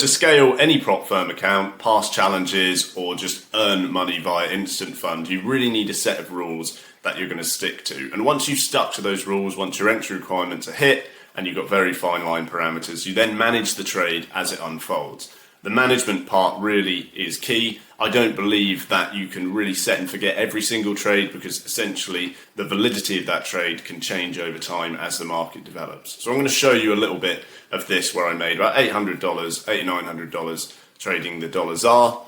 To scale any prop firm account, pass challenges, or just earn money via instant fund, you really need a set of rules that you're going to stick to. And once you've stuck to those rules, once your entry requirements are hit and you've got very fine line parameters, you then manage the trade as it unfolds. The management part really is key. I don't believe that you can really set and forget every single trade, because essentially the validity of that trade can change over time as the market develops. So I'm going to show you a little bit of this where I made about $800, $900 trading the $ZAR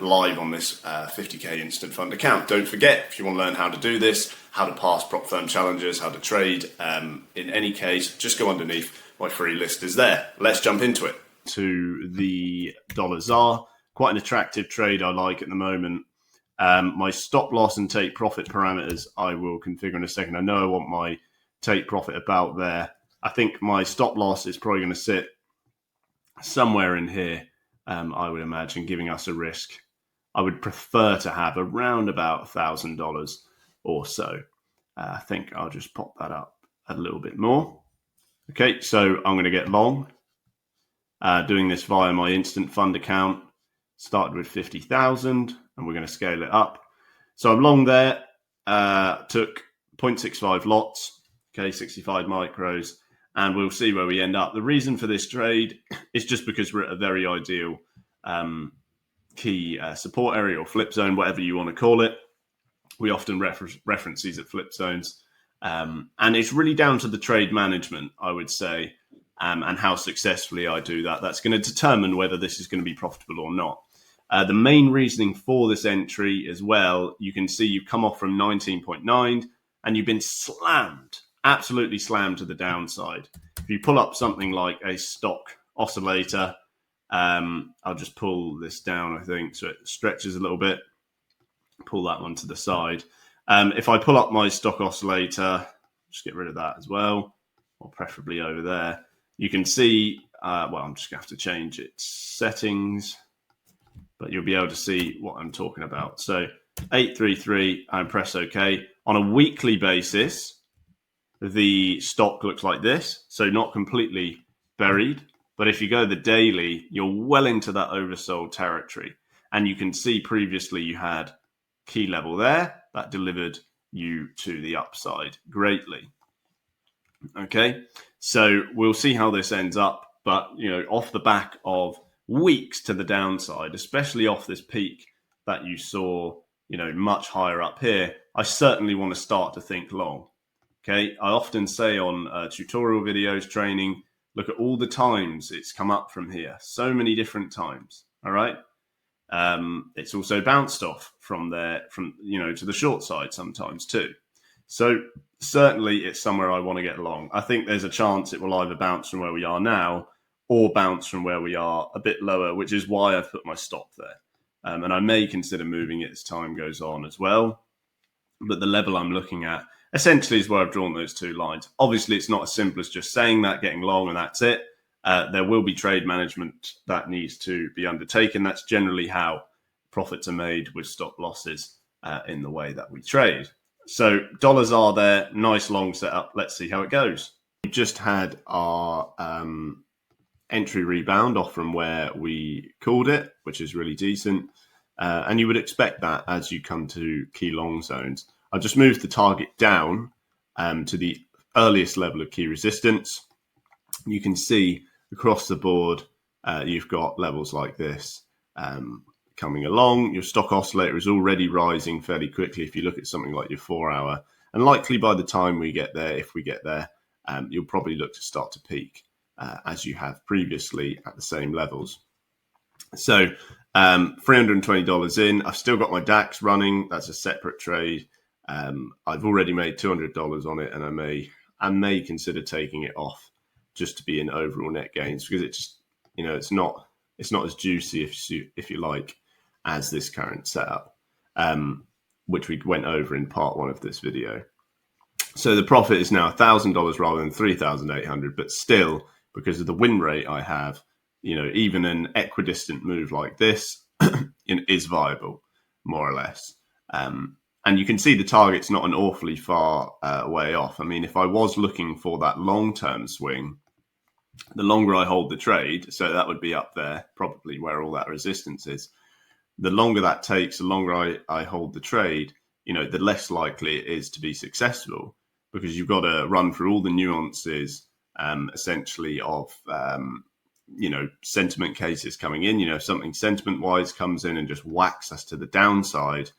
live on this 50k instant fund account. Don't forget, if you want to learn how to do this, how to pass prop firm challenges, how to trade, in any case, just go underneath. My free list is there. Let's jump into it. To the $ZAR, quite an attractive trade I like at the moment. My stop loss and take profit parameters I will configure in a second. I know I want my take profit about there. I think my stop loss is probably going to sit somewhere in here, I would imagine, giving us a risk. I would prefer to have around about $1,000 or so. I think I'll just pop that up a little bit more. Okay, so I'm going to get long. Doing this via my instant fund account. Started with 50,000 and we're going to scale it up. So I'm long there, took 0.65 lots, okay, 65 micros, and we'll see where we end up. The reason for this trade is just because we're at a very ideal key support area or flip zone, whatever you want to call it. We often reference these at flip zones. And it's really down to the trade management, I would say, and how successfully I do that. That's going to determine whether this is going to be profitable or not. The main reasoning for this entry as well, you can see you've come off from 19.9 and you've been slammed, absolutely slammed to the downside. If you pull up something like a stock oscillator, I'll just pull this down, I think, so it stretches a little bit. Pull that one to the side. If I pull up my stock oscillator, just get rid of that as well, or preferably over there. You can see, well, I'm just going to have to change its settings, but you'll be able to see what I'm talking about. So 833, I press OK. On a weekly basis, the stock looks like this. So not completely buried. But if you go the daily, you're well into that oversold territory. And you can see previously you had key level there that delivered you to the upside greatly. Okay, so we'll see how this ends up. But, you know, off the back of weeks to the downside, especially off this peak that you saw, you know, much higher up here, I certainly want to start to think long. Okay, I often say on tutorial videos, training, look at all the times it's come up from here. So many different times. All right. It's also bounced off from there, you know, to the short side sometimes too. So certainly it's somewhere I want to get along. I think there's a chance it will either bounce from where we are now or bounce from where we are a bit lower, which is why I've put my stop there. And I may consider moving it as time goes on as well. But the level I'm looking at essentially is where I've drawn those two lines. Obviously, it's not as simple as just saying that, getting long, and that's it. There will be trade management that needs to be undertaken. That's generally how profits are made with stop losses in the way that we trade. So dollars are there, nice long setup. Let's see how it goes. We just had our entry rebound off from where we called it, which is really decent. And you would expect that as you come to key long zones. I've just moved the target down to the earliest level of key resistance. You can see across the board, you've got levels like this coming along. Your stock oscillator is already rising fairly quickly if you look at something like your 4 hour. And likely by the time we get there, if we get there, you'll probably look to start to peak as you have previously at the same levels. So $320 in. I've still got my DAX running. That's a separate trade. I've already made $200 on it, and I may consider taking it off just to be in overall net gains, because it just, you know, it's not as juicy, if you like, as this current setup, which we went over in part 1 of this video. So the profit is now $1,000 rather than $3,800, but still, because of the win rate I have, you know, even an equidistant move like this is viable, more or less. And you can see the target's not an awfully far way off. I mean, if I was looking for that long-term swing, the longer I hold the trade, so that would be up there, probably where all that resistance is. The longer that takes, the longer I hold the trade, the less likely it is to be successful, because you've got to run through all the nuances, essentially, of sentiment cases coming in. If something sentiment wise comes in and just whacks us to the downside,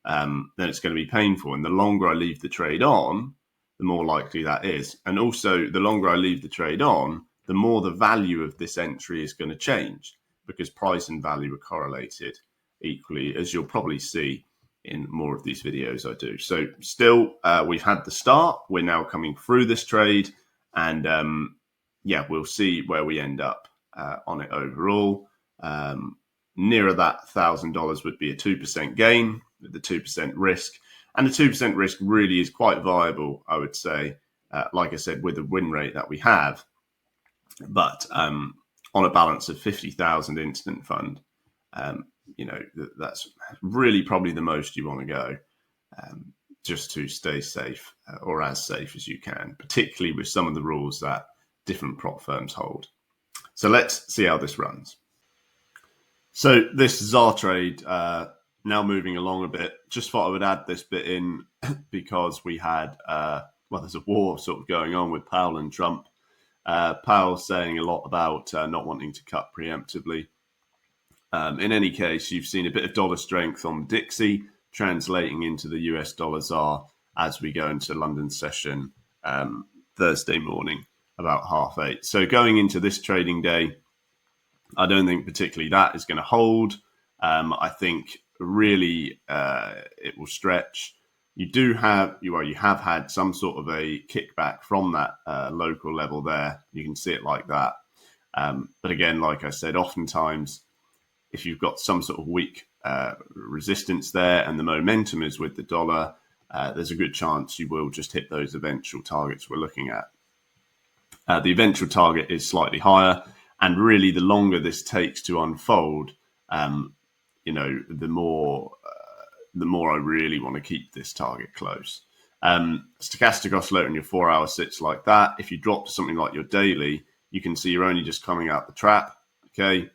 then it's going to be painful. And the longer I leave the trade on, the more likely that is. And also, the longer I leave the trade on, the more the value of this entry is going to change, because price and value are correlated equally, as you'll probably see in more of these videos I do. So still, we've had the start. We're now coming through this trade, and we'll see where we end up on it overall. Nearer that $1,000 would be a 2% gain with the 2% risk. And the 2% risk really is quite viable, I would say, like I said, with the win rate that we have. But on a balance of 50,000 instant fund, that's really probably the most you want to go, just to stay safe, or as safe as you can, particularly with some of the rules that different prop firms hold. So let's see how this runs. So this ZAR trade, now moving along a bit, just thought I would add this bit in because we had, there's a war sort of going on with Powell and Trump. Powell saying a lot about not wanting to cut preemptively. In any case, you've seen a bit of dollar strength on Dixie, translating into the US dollar ZAR as we go into London session Thursday morning about 8:30. So going into this trading day, I don't think particularly that is going to hold. I think really it will stretch. You have had some sort of a kickback from that local level there. You can see it like that. But again, like I said, oftentimes, if you've got some sort of weak resistance there and the momentum is with the dollar, there's a good chance you will just hit those eventual targets we're looking at. The eventual target is slightly higher, and really the longer this takes to unfold, the more I really want to keep this target close. Stochastic oscillator in your 4-hour sits like that. If you drop to something like your daily, you can see you're only just coming out the trap, okay?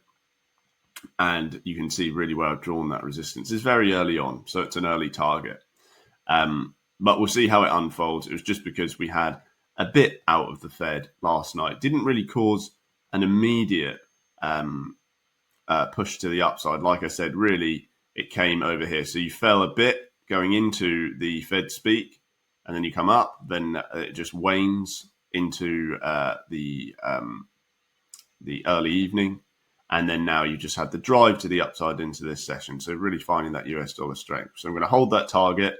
And you can see really where I've drawn that resistance. It's very early on, so it's an early target. But we'll see how it unfolds. It was just because we had a bit out of the Fed last night. Didn't really cause an immediate push to the upside. Like I said, really, it came over here. So you fell a bit going into the Fed speak, and then you come up, then it just wanes into the early evening. And then now you just had the drive to the upside into this session. So really finding that US dollar strength. So I'm going to hold that target,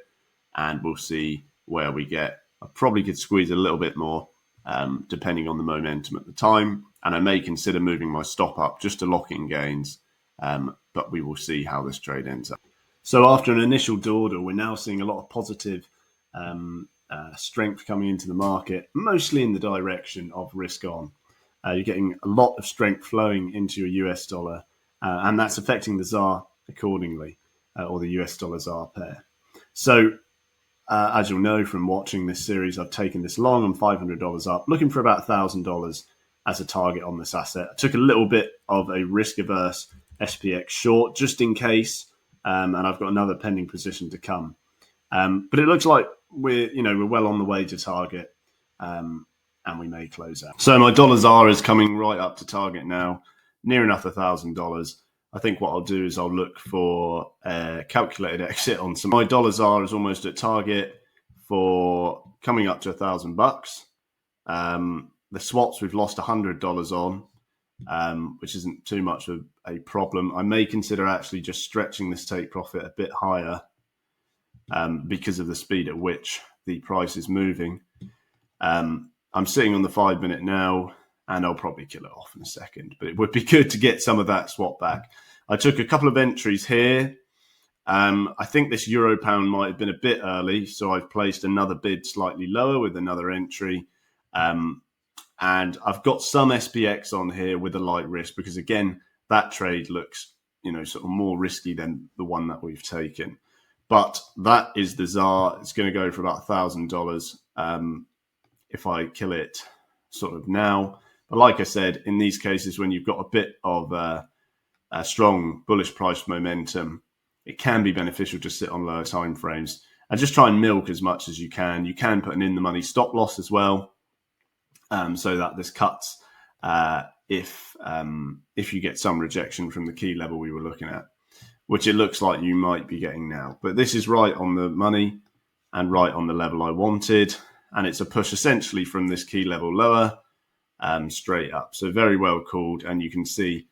and we'll see where we get. I probably could squeeze a little bit more, depending on the momentum at the time. And I may consider moving my stop up just to lock in gains. But we will see how this trade ends up. So after an initial dawdle, we're now seeing a lot of positive strength coming into the market, mostly in the direction of risk on. You're getting a lot of strength flowing into your US dollar, and that's affecting the ZAR accordingly, or the US dollar ZAR pair. So as you'll know from watching this series, I've taken this long. I'm $500 up, looking for about $1,000 as a target on this asset. I took a little bit of a risk-averse SPX short just in case, and I've got another pending position to come. But it looks like we're well on the way to target, and we may close out. So my dollar ZAR is coming right up to target now, near enough $1,000. I think what I'll do is I'll look for a calculated exit on some. My dollar ZAR is almost at target for coming up to $1,000. The swaps we've lost $100 on, which isn't too much of a problem. I may consider actually just stretching this take profit a bit higher because of the speed at which the price is moving. I'm sitting on the 5-minute now, and I'll probably kill it off in a second, but it would be good to get some of that swap back. I took a couple of entries here. I think this euro pound might have been a bit early, so I've placed another bid slightly lower with another entry. And I've got some SPX on here with a light risk because, again, that trade looks, sort of more risky than the one that we've taken. But that is the ZAR. It's going to go for about $1,000 if I kill it sort of now. But like I said, in these cases, when you've got a bit of a strong bullish price momentum, it can be beneficial to sit on lower time frames and just try and milk as much as you can. You can put an in-the-money stop loss as well, so that this cuts if you get some rejection from the key level we were looking at, which it looks like you might be getting now. But this is right on the money and right on the level I wanted. And it's a push essentially from this key level lower straight up. So very well called. And you can see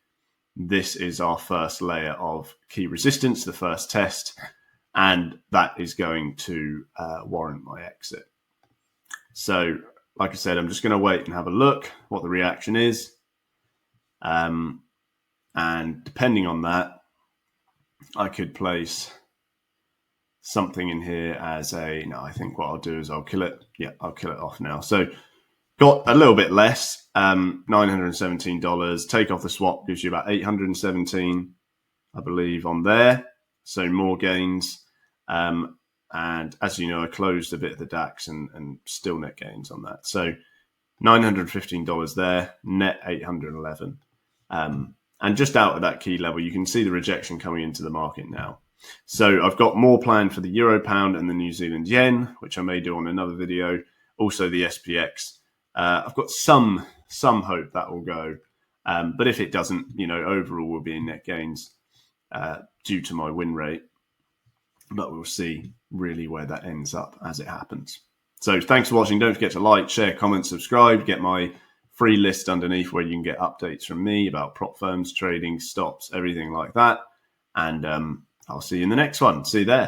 this is our first layer of key resistance, the first test. And that is going to warrant my exit. So like I said, I'm just going to wait and have a look what the reaction is. And depending on that, I could place something in here as no, I think what I'll do is I'll kill it. Yeah, I'll kill it off now. So got a little bit less, $917. Take off the swap gives you about 817, I believe, on there. So more gains. And as you know, I closed a bit of the DAX and still net gains on that. So $915 there, net 811. And just out of that key level, you can see the rejection coming into the market now. So I've got more planned for the Euro Pound and the New Zealand Yen, which I may do on another video. Also the SPX. I've got some hope that will go. But if it doesn't, overall we'll be in net gains due to my win rate. But we'll see really where that ends up as it happens. So thanks for watching. Don't forget to like, share, comment, subscribe. Get my free list underneath where you can get updates from me about prop firms, trading, stops, everything like that. And I'll see you in the next one. See you there.